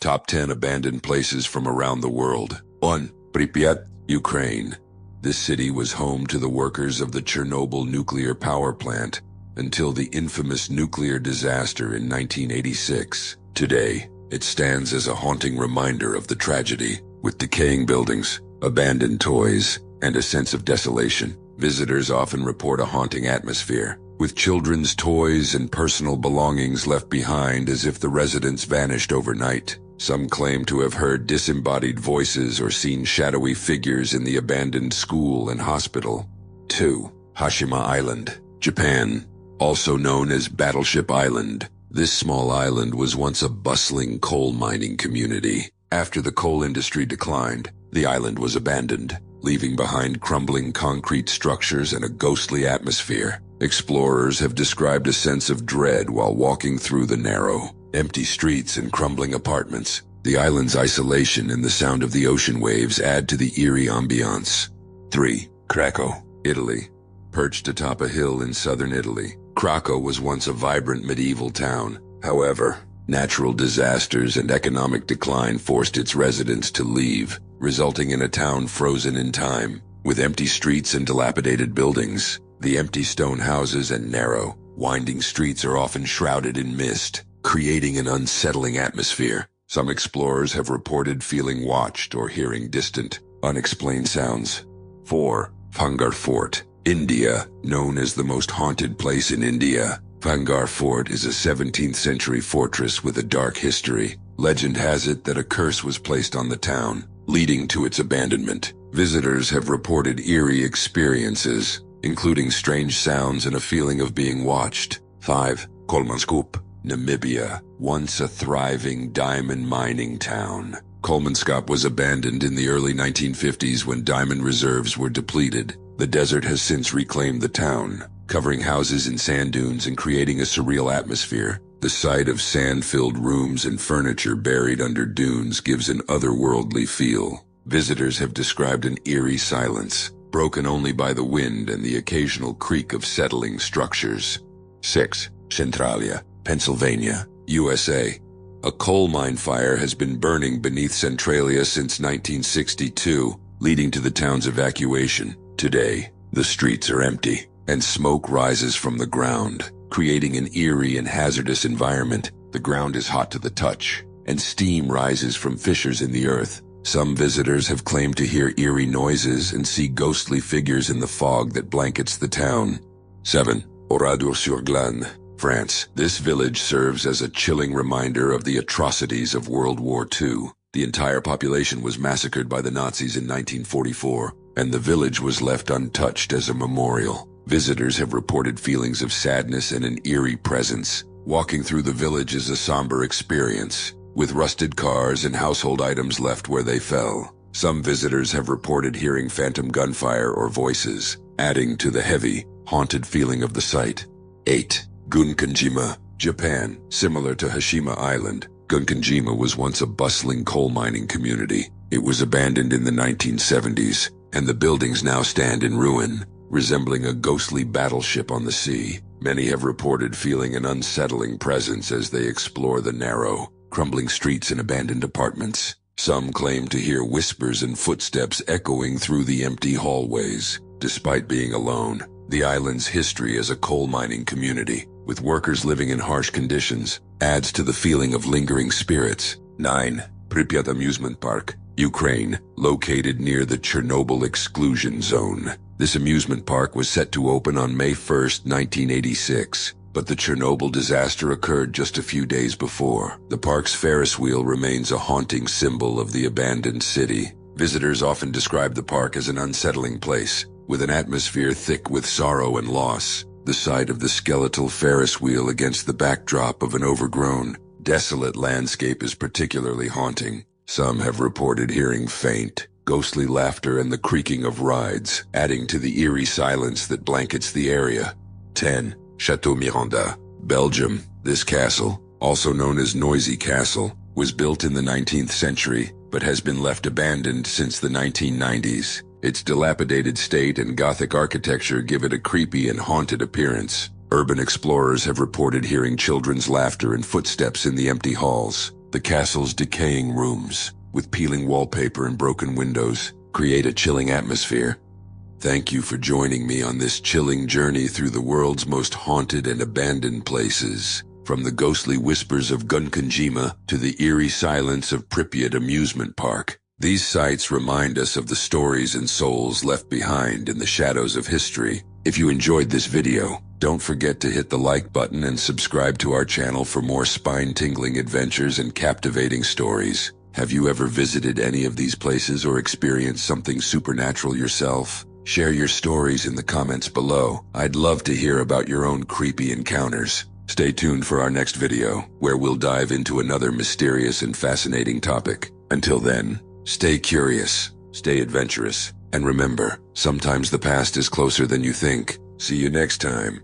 Top 10 abandoned places from around the world. 1. Pripyat, Ukraine. This city was home to the workers of the Chernobyl nuclear power plant until the infamous nuclear disaster in 1986. Today, it stands as a haunting reminder of the tragedy, with decaying buildings, abandoned toys, and a sense of desolation. Visitors often report a haunting atmosphere, with children's toys and personal belongings left behind as if the residents vanished overnight. Some claim to have heard disembodied voices or seen shadowy figures in the abandoned school and hospital. 2. Hashima Island, Japan. Also known as Battleship Island, this small island was once a bustling coal mining community. After the coal industry declined, the island was abandoned, leaving behind crumbling concrete structures and a ghostly atmosphere. Explorers have described a sense of dread while walking through the narrow, empty streets and crumbling apartments. The island's isolation and the sound of the ocean waves add to the eerie ambiance. 3. Krakow, Italy. Perched atop a hill in southern Italy, Krakow was once a vibrant medieval town. However, natural disasters and economic decline forced its residents to leave, resulting in a town frozen in time. With empty streets and dilapidated buildings, the empty stone houses and narrow, winding streets are often shrouded in mist, creating an unsettling atmosphere. Some explorers have reported feeling watched or hearing distant, unexplained sounds. 4. Bhangar Fort, India. Known as the most haunted place in India, Bhangar Fort is a 17th century fortress with a dark history. Legend has it that a curse was placed on the town, leading to its abandonment. Visitors have reported eerie experiences, including strange sounds and a feeling of being watched. 5. Kolmanskop, Namibia. Once a thriving diamond mining town, Kolmanskop was abandoned in the early 1950s when diamond reserves were depleted. The desert has since reclaimed the town, covering houses in sand dunes and creating a surreal atmosphere. The sight of sand-filled rooms and furniture buried under dunes gives an otherworldly feel. Visitors have described an eerie silence, broken only by the wind and the occasional creak of settling structures. 6. Centralia, Pennsylvania, USA. A coal mine fire has been burning beneath Centralia since 1962, leading to the town's evacuation. Today, the streets are empty, and smoke rises from the ground, creating an eerie and hazardous environment. The ground is hot to the touch, and steam rises from fissures in the earth. Some visitors have claimed to hear eerie noises and see ghostly figures in the fog that blankets the town. 7. Oradour-sur-Glane, France. This village serves as a chilling reminder of the atrocities of World War II. The entire population was massacred by the Nazis in 1944, and the village was left untouched as a memorial. Visitors have reported feelings of sadness and an eerie presence. Walking through the village is a somber experience, with rusted cars and household items left where they fell. Some visitors have reported hearing phantom gunfire or voices, adding to the heavy, haunted feeling of the site. 8. Gunkanjima, Japan. Similar to Hashima Island, Gunkanjima was once a bustling coal mining community. It was abandoned in the 1970s, and the buildings now stand in ruin, resembling a ghostly battleship on the sea. Many have reported feeling an unsettling presence as they explore the narrow, crumbling streets and abandoned apartments. Some claim to hear whispers and footsteps echoing through the empty hallways. Despite being alone, the island's history as a coal mining community, with workers living in harsh conditions, adds to the feeling of lingering spirits. 9. Pripyat Amusement Park, Ukraine, located near the Chernobyl exclusion zone. This amusement park was set to open on May 1, 1986, but the Chernobyl disaster occurred just a few days before. The park's Ferris wheel remains a haunting symbol of the abandoned city. Visitors often describe the park as an unsettling place, with an atmosphere thick with sorrow and loss. The sight of the skeletal Ferris wheel against the backdrop of an overgrown, desolate landscape is particularly haunting. Some have reported hearing faint, ghostly laughter and the creaking of rides, adding to the eerie silence that blankets the area. 10. Chateau Miranda, Belgium. This castle, also known as Noisy Castle, was built in the 19th century, but has been left abandoned since the 1990s. Its dilapidated state and Gothic architecture give it a creepy and haunted appearance. Urban explorers have reported hearing children's laughter and footsteps in the empty halls. The castle's decaying rooms, with peeling wallpaper and broken windows, create a chilling atmosphere. Thank you for joining me on this chilling journey through the world's most haunted and abandoned places. From the ghostly whispers of Gunkanjima to the eerie silence of Pripyat Amusement Park, these sites remind us of the stories and souls left behind in the shadows of history. If you enjoyed this video, don't forget to hit the like button and subscribe to our channel for more spine-tingling adventures and captivating stories. Have you ever visited any of these places or experienced something supernatural yourself? Share your stories in the comments below. I'd love to hear about your own creepy encounters. Stay tuned for our next video, where we'll dive into another mysterious and fascinating topic. Until then, stay curious, stay adventurous, and remember, sometimes the past is closer than you think. See you next time.